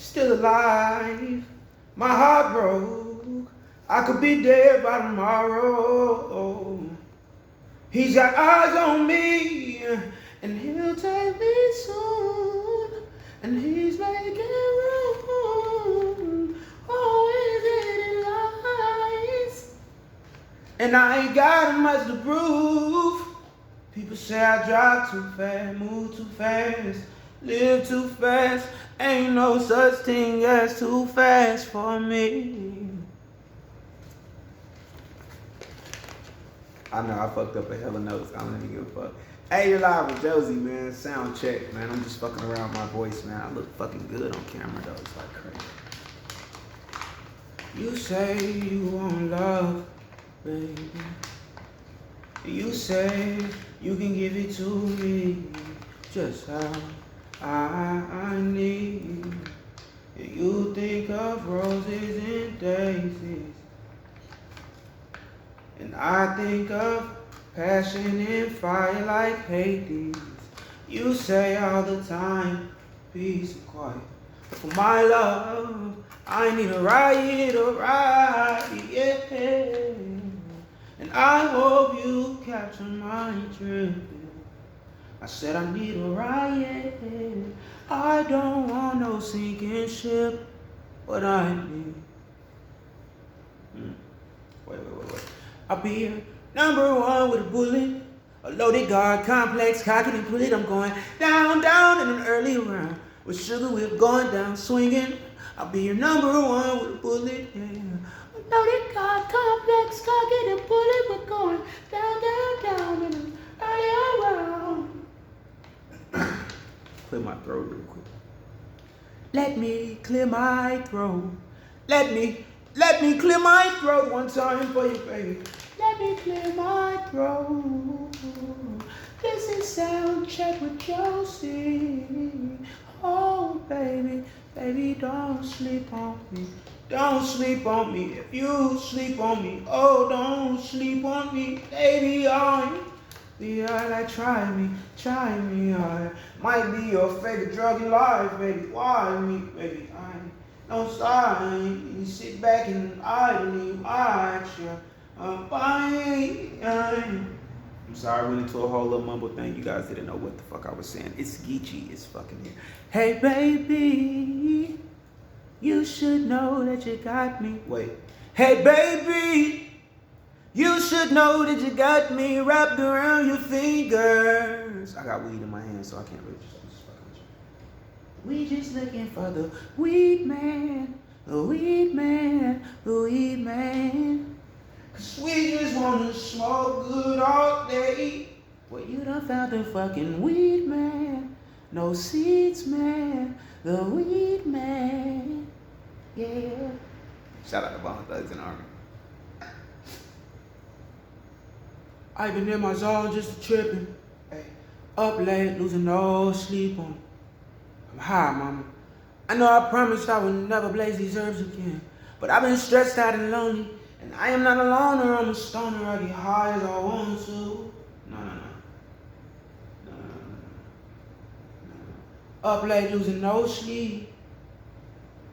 still alive. My heart broke. I could be dead by tomorrow. He's got eyes on me, and he'll take me soon. And he's making room. Always in lies. And I ain't got much to prove. People say I drive too fast, move too fast, live too fast. Ain't no such thing as too fast for me. I know I fucked up a hell of notes. I don't even give a fuck. Hey, you're live with Josey, man. Sound check, man. I'm just fucking around with my voice, man. I look fucking good on camera, though. It's like crazy. You say you want love, baby. You say you can give it to me just how I need. You think of roses and daisies, and I think of passion and fire like Hades. You say all the time, peace and quiet. But for my love, I need a riot, yeah. And I hope you capture my drift. I said I need a riot. I don't want no sinking ship. What I need. Wait. I'll be here, number one with a bullet. A loaded guard complex, cock it and pull it. I'm going down in an early round. With sugar, we're going down swinging. I'll be your number one with a bullet, yeah. A loaded guard complex, cock it and pull it. We're going down in an early round. Clear my throat real quick. Let me clear my throat. Let me clear my throat one time for you, baby. Let me clear my throat. This is sound check with Josey. Oh, baby, don't sleep on me. Don't sleep on me. If you sleep on me, oh, don't sleep on me, baby. Like try me. I might be your favorite drug in life, baby. Why me, baby? Don't stop. You sit back and idly watch you. I'm sorry, I went into a whole little mumble thing. You guys didn't know what the fuck I was saying. It's Geechee. It's fucking here. Hey, baby, you should know that you got me. Wait. Hey, baby, you should know that you got me wrapped around your fingers. I got weed in my hand, so I can't really just fucking with you. We just looking for the weed man. The weed man. Cause we just wanna smoke good all day. Well, you done found the fucking weed man. No seeds man. The weed man. Yeah. Shout out to Bone Thugs and Army. I been in my zone just tripping. Hey, up late, losing no sleep on. I'm high, mama. I know I promised I would never blaze these herbs again, but I've been stressed out and lonely. And I am not a loner, I'm a stoner, I get high as I want to. No. Up late, losing no sleep.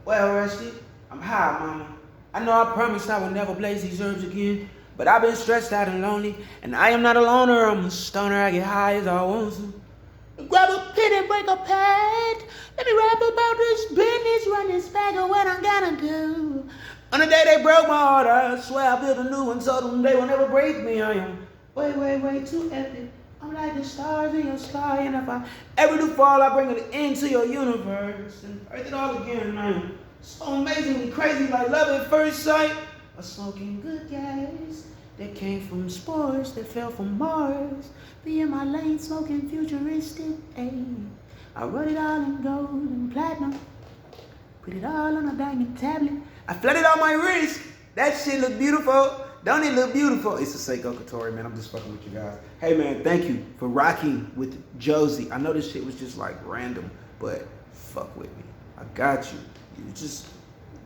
Well rested, I'm high, mama. I know I promised I would never blaze these herbs again, but I've been stressed out and lonely. And I am not a loner, I'm a stoner, I get high as I want to. Grab a pen and break a pad. Let me rap about this business, run this bag of what I'm gonna do. On the day they broke my heart, I swear I built a new one, told them they will never break me. I am way too epic. I'm like the stars in your sky, and if I ever do fall, I bring it into your universe and earth it all again. I am so amazingly crazy, like love at first sight. I'm smoking good gas that came from spores that fell from Mars. Be in my lane, smoking futuristic. Ayy, I wrote it all in gold and platinum. Put it all on a diamond tablet. I flooded on my wrist. That shit look beautiful. Don't it look beautiful? It's a Seiko Couture, man. I'm just fucking with you guys. Hey, man, thank you for rocking with Josey. I know this shit was just like random, but fuck with me. I got you. You just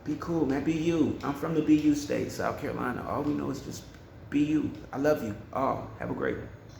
be cool, man. Be you. I'm from the BU state, South Carolina. All we know is just be you. I love you. Oh, have a great one.